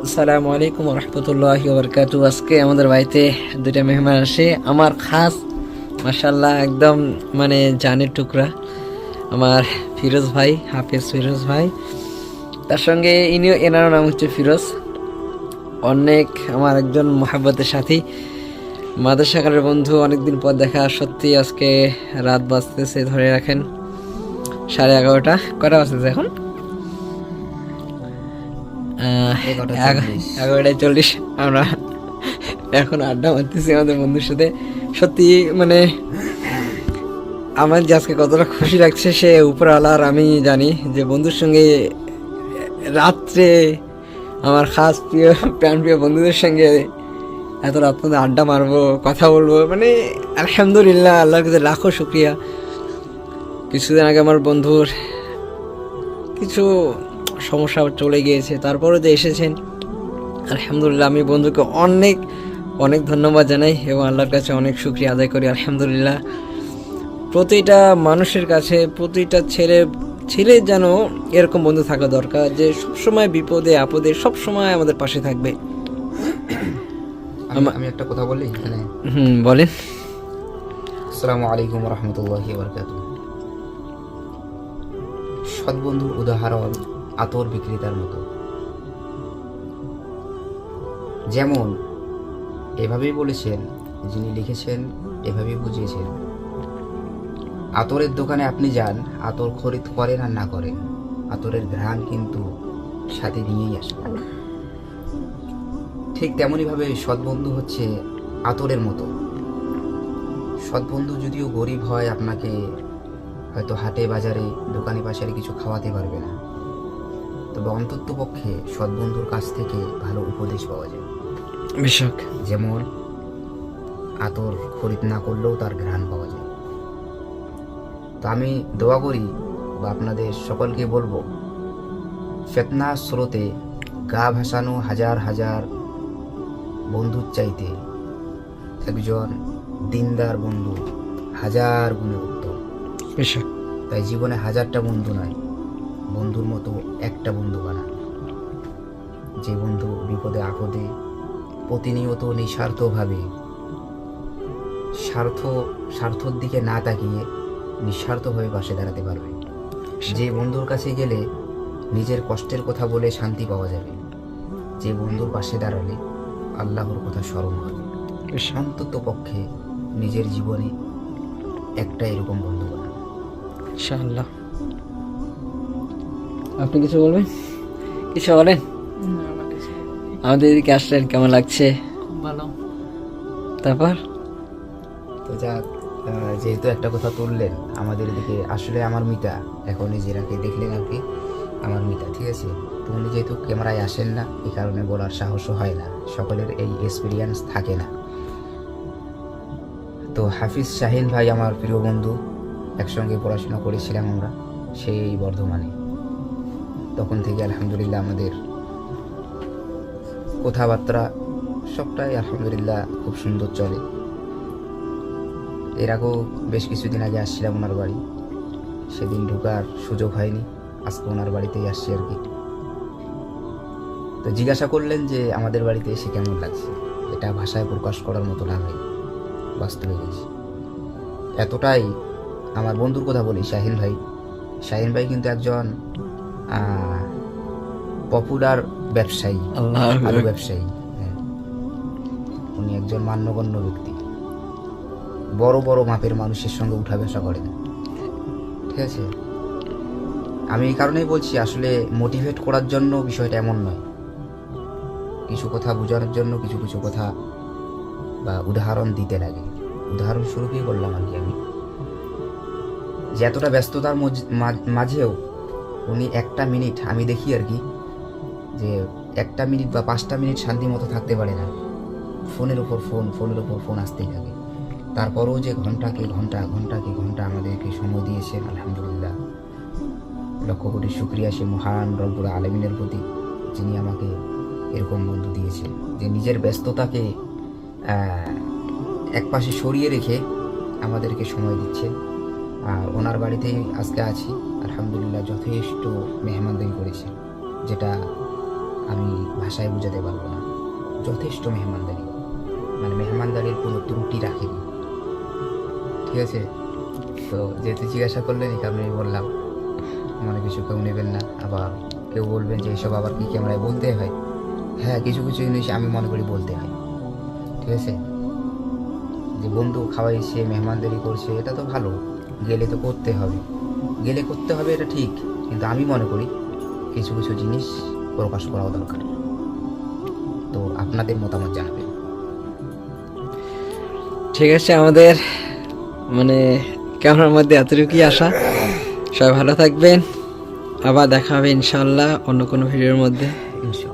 আসসালামু আলাইকুম রহমতুল্লাহি ওবরকাতু। আজকে আমাদের বাড়িতে দুইটা মেহমান আসে, আমার খাস মাশাল্লাহ একদম মানে জানের টুকরা আমার ফিরোজ ভাই, হাফেজ ফিরোজ ভাই। তার সঙ্গে এনারও নাম হচ্ছে ফিরোজ, অনেক আমার একজন মহাব্বতের সাথী, মাদ্রাসাকালের বন্ধু, অনেকদিন পর দেখা। সত্যি আজকে রাত বাজতেছে, ধরে রাখেন 11:30। কটা বাজতেছে এখন? 11:40। আমরা এখন আড্ডা মারতেছি আমাদের বন্ধুর সাথে। সত্যি মানে আমার যে আজকে কতটা খুশি লাগছে সে উপরওয়ালা আর আমি জানি, যে বন্ধুর সঙ্গে রাত্রে আমার খাস প্রিয় প্রাণপ্রিয় বন্ধুদের সঙ্গে এত রাত পর্যন্ত আড্ডা মারবো, কথা বলবো, মানে আলহামদুলিল্লাহ, আল্লাহর কাছে লাখো শুক্রিয়া। কিছুদিন আগে আমার বন্ধুর কিছু সমস্যা চলে গিয়েছে, তারপরও যে এসেছেন আলহামদুলিল্লাহ, আমি বন্ধুকে অনেক অনেক ধন্যবাদ জানাই এবং আল্লাহর কাছে অনেক শুকরিয়া আদায় করি। আলহামদুলিল্লাহ, প্রতিটা মানুষের কাছে, প্রতিটা ছেলে যেন এরকম বন্ধু থাকা দরকার, যে সবসময় বিপদে আপদে সবসময় আমাদের পাশে থাকবে। আমি একটা কথা বলি এখানে। বলেন। আসসালামু আলাইকুম রহমতুল্লাহি বারাকাতুহু। সৎ বন্ধুর উদাহরণ আতর বিক্রেতার মতো। যেমন এভাবেই বলেছেন, যিনি লিখেছেন এভাবেই বুঝিয়েছেন, আতরের দোকানে আপনি যান, আতর খরিদ করেন আর না করেন, আতরের ঘ্রাণ কিন্তু সাথে নিয়েই আসবেন। ঠিক তেমনইভাবে সৎবন্ধু হচ্ছে আতরের মতো। সৎবন্ধু যদিও গরিব হয়, আপনাকে হয়তো হাটে বাজারে দোকানে পাশারে কিছু খাওয়াতে পারবে না, তবে অন্তত পক্ষে সৎবন্ধুর কাছ থেকে ভালো উপদেশ পাওয়া যায়। বেশক। যেমন আতর খরিদ না করলেও তার ঘ্রাণ পাওয়া যায়। তো আমি দোয়া করি বা আপনাদের সকলকে বলবো, ফেতনার স্রোতে গা ভাসানো হাজার হাজার বন্ধুর চাইতে একজন দিনদার বন্ধু হাজার গুণে উত্তম। তাই জীবনে হাজারটা বন্ধু নয়, বন্ধুর মতো একটা বন্ধু বানান, যে বন্ধু বিপদে আপদে প্রতিনিয়ত নিঃস্বার্থভাবে স্বার্থর দিকে না তাকিয়ে নিঃস্বার্থভাবে পাশে দাঁড়াতে পারবে, যে বন্ধুর কাছে গেলে নিজের কষ্টের কথা বলে শান্তি পাওয়া যাবে, যে বন্ধুর পাশে দাঁড়ালে আল্লাহর কথা স্মরণ হবে। অন্তত পক্ষে নিজের জীবনে একটা এরকম বন্ধু বানান ইনশাআল্লাহ। আপনি কিছু বলবেন? কিছু বলেন। আমাদের এদিকে আসলেন, কেমন লাগছে? ভালো। তারপর তো যাক, যেহেতু একটা কথা তুললেন, আমাদের এদিকে আসলে আমার মিতা, এখন এই যেটাকে দেখলেন আর কি, আমার মিতা, ঠিক আছে। তো উনি যেহেতু ক্যামেরায় আসেন না, এই কারণে বলার সাহসও হয় না, সকলের এই এক্সপিরিয়েন্স থাকে না। তো হাফিজ শাহিন ভাই আমার প্রিয় বন্ধু, একসঙ্গে পড়াশোনা করেছিলাম আমরা সেই বর্ধমানে। তখন থেকে আলহামদুলিল্লাহ আমাদের কথাবার্তা সবটাই আলহামদুলিল্লাহ খুব সুন্দর চলে। এর আগেও বেশ কিছুদিন আগে আসছিলাম ওনার বাড়ি, সেদিন ঢোকার সুযোগ হয়নি, আজকে ওনার বাড়িতেই আসছি আর কি। তো জিজ্ঞাসা করলেন যে আমাদের বাড়িতে এসে কেমন লাগছে। এটা ভাষায় প্রকাশ করার মতো না ভাই, বাস্তবে গেছি এতটাই। আমার বন্ধুর কথা বলি, শাহিন ভাই কিন্তু একজন পপুলার ব্যবসায়ী, আলু ব্যবসায়ী। হ্যাঁ, উনি একজন মান্যগণ্য ব্যক্তি, বড় বড় মাপের মানুষের সঙ্গে উঠা বসা করেন, ঠিক আছে। আমি এই কারণেই বলছি, আসলে মোটিভেট করার জন্য বিষয়টা এমন নয়, কিছু কথা বোঝানোর জন্য কিছু কিছু কথা বা উদাহরণ দিতে লাগে। উদাহরণস্বরূপই বললাম আর কি আমি, যে এতটা ব্যস্ততার মাঝেও উনি একটা মিনিট, আমি দেখি আর কি, যে একটা মিনিট বা 5টা মিনিট শান্তি মতো থাকতে পারে না, ফোনের উপর ফোন আসতেই থাকে। তারপরেও যে ঘন্টাকে ঘন্টা আমাদেরকে সময় দিয়েছেন, আলহামদুলিল্লাহ, লক্ষ কোটি শুকরিয়া সে মহান রব্বুল আলামিনের প্রতি, যিনি আমাকে এরকম বন্ধু দিয়েছেন, যে নিজের ব্যস্ততাকে একপাশে সরিয়ে রেখে আমাদেরকে সময় দিচ্ছে। আর ওনার বাড়িতেই আজকে আছি, আলহামদুলিল্লাহ, যথেষ্ট মেহমানদারি করেছে, যেটা আমি ভাষায় বোঝাতে পারবো না। যথেষ্ট মেহমানদারি, মানে মেহমানদারির কোনো ত্রুটি রাখেনি, ঠিক আছে। তো যেহেতু জিজ্ঞাসা করলেন এই কারণে আমি বললাম, মনে কিছু কেউ নেবেন না। আবার কেউ বলবেন যে এইসব আবার কি ক্যামেরায় বলতে হয়? হ্যাঁ, কিছু কিছু জিনিস আমি মনে করি বলতে হয়, ঠিক আছে। যে বন্ধু খাওয়াইছে, মেহমানদারি করছে, এটা তো ভালো, গেলে তো করতে হবে, এটা ঠিক, কিন্তু আমি মনে করি কিছু কিছু জিনিস প্রকাশ করাও দরকার। তো আপনাদের মতামত জানাবেন। ঠিক আছে, আমাদের মানে ক্যামেরার মধ্যে এতটুকুই আশা। সবাই ভালো থাকবেন, আবার দেখা হবে ইনশাআল্লাহ অন্য কোনো ভিডিওর মধ্যে। ইনশাআল্লাহ।